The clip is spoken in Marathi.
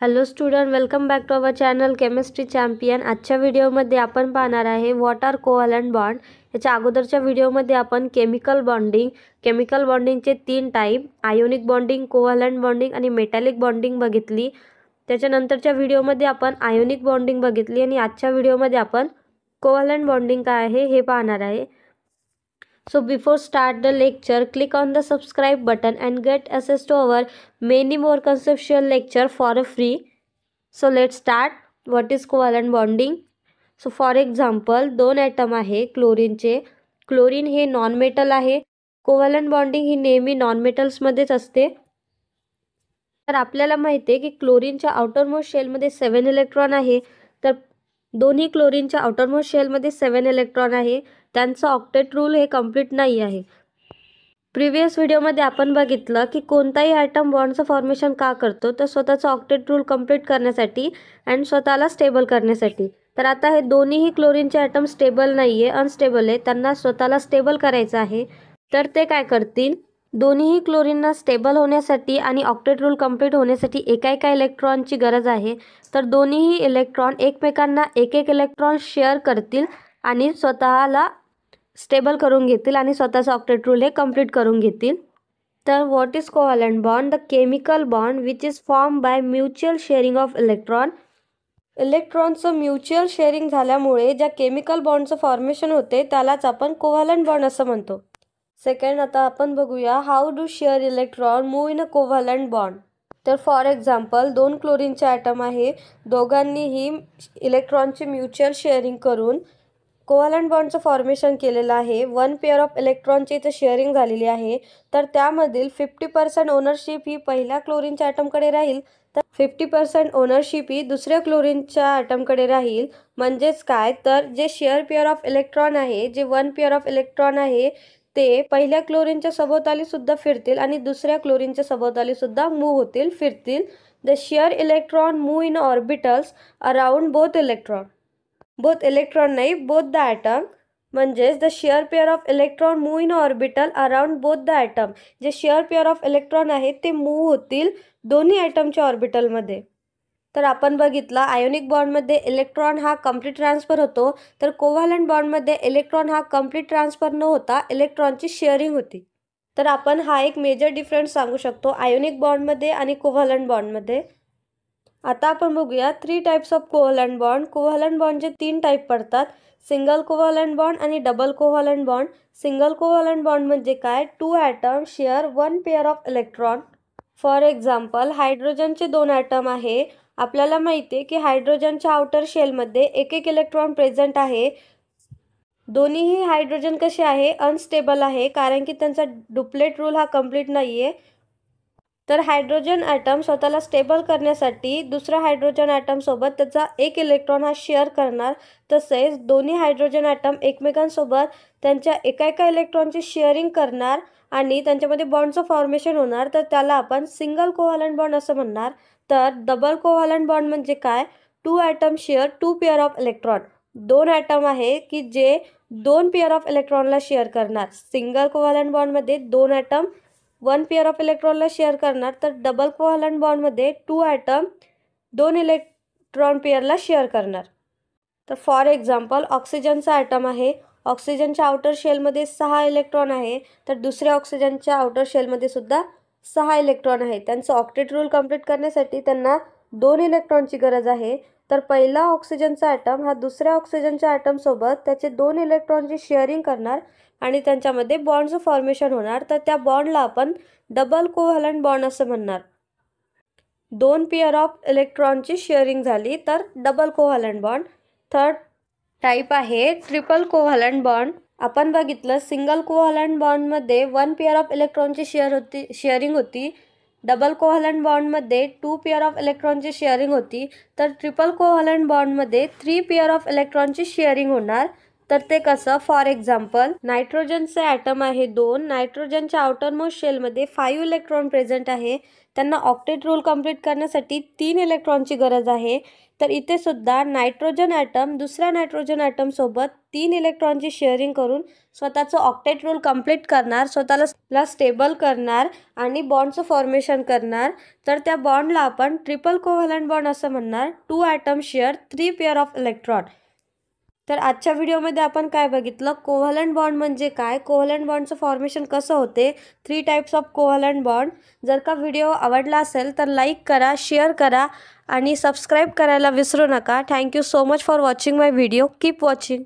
Hello student, welcome back to our channel chemistry champion. आजच्या व्हिडिओमध्ये आपण पाहणार आहे व्हॉट आर कोव्हॅलंट बॉन्ड. याच्या अगोदरच्या व्हिडिओमध्ये आपण केमिकल बॉन्डिंगचे 3 type ionic bonding, covalent bonding आणि मेटॅलिक बॉन्डिंग बघितली. त्याच्यानंतरच्या व्हिडिओमध्ये आपण आयोनिक बॉन्डिंग बघितली आणि आजच्या व्हिडिओमध्ये आपण कोव्हॅलंट बॉन्डिंग काय आहे हे पाहणार आहे. So before start the lecture, click on the subscribe button and get access to our many more conceptual lecture for a free. So let's start. What is covalent bonding? So for example, 2 atom आहे क्लोरीनचे. क्लोरीन हे नॉन मेटल आहे. कोव्हॅलंट बॉन्डिंग ही नेहमी नॉन मेटल्समध्येच असते. तर आपल्याला माहिती आहे की क्लोरीनच्या आउटरमोस्ट शेलमध्ये 7 इलेक्ट्रॉन आहे. तर दोन्ही क्लोरीनच्या आउटरमोस्ट शेलमध्ये 7 इलेक्ट्रॉन आहे. त्यांचं ऑक्टेट रूल हे कंप्लीट नाही आहे. प्रिव्हियस व्हिडिओमध्ये आपण बघितलं की कोणताही ॲटम बॉन्डचं फॉर्मेशन का करतो, तर स्वतःचं ऑक्टेट रूल कंप्लीट करण्यासाठी आणि स्वतःला स्टेबल करण्यासाठी. तर आता हे दोन्हीही क्लोरीनचे ॲटम स्टेबल नाही आहे, अनस्टेबल आहे. त्यांना स्वतःला स्टेबल करायचं आहे. तर ते काय करतील, दोन्हीही क्लोरीनना स्टेबल होण्यासाठी आणि ऑक्टेट रूल कंप्लीट होण्यासाठी एका इलेक्ट्रॉनची गरज आहे. तर दोन्हीही इलेक्ट्रॉन एकमेकांना एक इलेक्ट्रॉन शेअर करतील आणि स्वतःला स्टेबल करून घेतील आणि स्वतःचं ऑक्टेट रूल हे कंप्लीट करून घेतील. तर what is covalent bond? The chemical bond which is form by mutual sharing of electron. इलेक्ट्रॉनचं म्युच्युअल शेअरिंग झाल्यामुळे ज्या केमिकल बॉन्डचं फॉर्मेशन होते त्यालाच आपण कोव्हॅलंट बॉन्ड असं म्हणतो. सेकंड, आता आपण बघूया how do share electron move in a covalent bond. तर फॉर एक्झाम्पल 2 क्लोरीनचे ॲटम आहे. दोघांनीही इलेक्ट्रॉनची म्युच्युअल शेअरिंग करून कोव्हॅलंट बॉन्डचं फॉर्मेशन केलेलं आहे. 1 पेअर ऑफ इलेक्ट्रॉनची इथे शेअरिंग झालेली आहे. तर त्यामधील 50% ओनरशिप ही पहिल्या क्लोरीनच्या ॲटमकडे राहील, तर 50% ओनरशिप ही दुसऱ्या क्लोरीनच्या ॲटमकडे राहील. म्हणजेच काय, तर जे शेअर पेअर ऑफ इलेक्ट्रॉन आहे, जे 1 पेअर ऑफ इलेक्ट्रॉन आहे ते पहिल्या क्लोरीनच्या सभोवताली सुद्धा फिरतील आणि दुसऱ्या क्लोरीनच्या सभोवताली सुद्धा मूव्ह होतील, फिरतील. The share electron move in orbitals around both electron नाही, बोथ द ॲटम. म्हणजेच the share pair of electron move in orbital around both the atom. जे शेअर पेअर ऑफ इलेक्ट्रॉन आहेत ते मूव्ह होतील दोन्ही ॲटमच्या ऑर्बिटलमध्ये. तर आपण बघितलं आयोनिक बॉन्डमध्ये इलेक्ट्रॉन हा कंप्लीट ट्रान्सफर होतो, तर कोव्हॅलंट बॉन्डमध्ये इलेक्ट्रॉन हा कंप्लीट ट्रान्सफर न होता इलेक्ट्रॉनची शेअरिंग होती. तर आपण हा एक मेजर डिफरन्स सांगू शकतो आयोनिक बॉन्डमध्ये आणि कोव्हॅलंट बॉन्डमध्ये. आता आपण बघूया 3 types of covalent bond. Covalent बॉन्डचे 3 टाईप पडतात, सिंगल कोव्हॅलंट बॉन्ड आणि double covalent bond. Single covalent bond म्हणजे काय, 2 atom share 1 pair of electron. For example हायड्रोजनचे 2 ॲटम आहे. आपल्याला माहिती आहे की हायड्रोजनच्या आउटर शेलमध्ये एक इलेक्ट्रॉन प्रेझेंट आहे. दोन्हीही हायड्रोजन कसे आहे, अनस्टेबल आहे, कारण की त्यांचा डुप्लेट रूल हा कंप्लीट नाही आहे. तर हायड्रोजन ॲटम स्वतःला स्टेबल करण्यासाठी दुसऱ्या हायड्रोजन ॲटमसोबत त्याचा एक इलेक्ट्रॉन हा शेअर करणार. तसेच दोन्ही हायड्रोजन ॲटम एकमेकांसोबत त्यांच्या एका इलेक्ट्रॉनची शेअरिंग करणार आणि त्यांच्यामध्ये बॉन्डचं फॉर्मेशन होणार. तर त्याला आपण सिंगल कोव्हॅलंट बॉन्ड असं म्हणणार. तर डबल कोव्हॅलंट बॉन्ड म्हणजे काय, 2 atom share 2 pair of electron. 2 atom आहे की जे 2 पेअर ऑफ इलेक्ट्रॉनला शेअर करणार. सिंगल कोव्हॅलंट बॉन्डमध्ये 2 ॲटम 1 पेअर ऑफ इलेक्ट्रॉनला शेअर करणार. तर डबल कोव्हॅलंट बॉन्डमध्ये 2 ॲटम 2 इलेक्ट्रॉन पेअरला शेअर करणार. तर फॉर एक्झाम्पल ऑक्सिजनचा ॲटम आहे. ऑक्सिजनच्या आउटर शेलमध्ये 6 इलेक्ट्रॉन आहे, तर दुसऱ्या ऑक्सिजनच्या आउटर शेलमध्ये सुद्धा 6 इलेक्ट्रॉन आहे. त्यांचं ऑक्टेट रूल कंप्लीट करण्यासाठी त्यांना 2 इलेक्ट्रॉनची गरज आहे. तर पहिला ऑक्सिजनचा ॲटम हा दुसऱ्या ऑक्सिजनच्या ॲटमसोबत त्याचे 2 इलेक्ट्रॉनची शेअरिंग करणार आणि त्यांच्यामध्ये बॉन्डचं फॉर्मेशन होणार. तर त्या बॉन्डला आपण डबल कोव्हॅलंट बॉन्ड असं म्हणणार. 2 पेअर ऑफ इलेक्ट्रॉनची शेअरिंग झाली तर double covalent bond. Third type आहे ट्रिपल कोव्हॅलंट बॉन्ड. आपण बघितलं सिंगल कोव्हॅलंट बॉन्डमध्ये 1 पेअर ऑफ इलेक्ट्रॉनची शेअरिंग होती. डबल कोव्हॅलंट बॉन्डमध्ये 2 पेअर ऑफ इलेक्ट्रॉनची शेअरिंग होती. तर ट्रिपल कोव्हॅलंट बॉन्डमध्ये 3 पेअर ऑफ इलेक्ट्रॉनची शेअरिंग होणार. तर ते कसं, फॉर एक्झाम्पल नायट्रोजनचे ॲटम आहे 2. नायट्रोजनच्या आउटरमोस्ट शेलमध्ये 5 इलेक्ट्रॉन प्रेझेंट आहे. त्यांना ऑक्टेट रूल कंप्लीट करण्यासाठी 3 इलेक्ट्रॉनची गरज आहे। तर इथे सुद्धा नायट्रोजन ॲटम दुसऱ्या नायट्रोजन ॲटम सोबत 3 इलेक्ट्रॉनची शेअरिंग करून स्वतःचं ऑक्टेट रूल कंप्लीट करणार, स्वतःला स्टेबल करणार आणि बॉन्डचं फॉर्मेशन करणार। तर त्या बॉन्डला आपण ट्रिपल कोव्हॅलंट बॉन्ड असं म्हणणार। 2 atom share 3 pair of electron. तर आजच्या व्हिडिओमध्ये आपण काय बघितलं, कोव्हॅलंट बॉन्ड म्हणजे काय, कोव्हॅलंट बॉन्डचं फॉर्मेशन कसं होते, 3 टाइप्स ऑफ कोव्हॅलंट बॉन्ड। जर का व्हिडिओ आवडला असेल तर लाईक करा, शेअर करा आणि सबस्क्राईब करायला विसरू नका। Thank you so much for watching my video. Keep watching.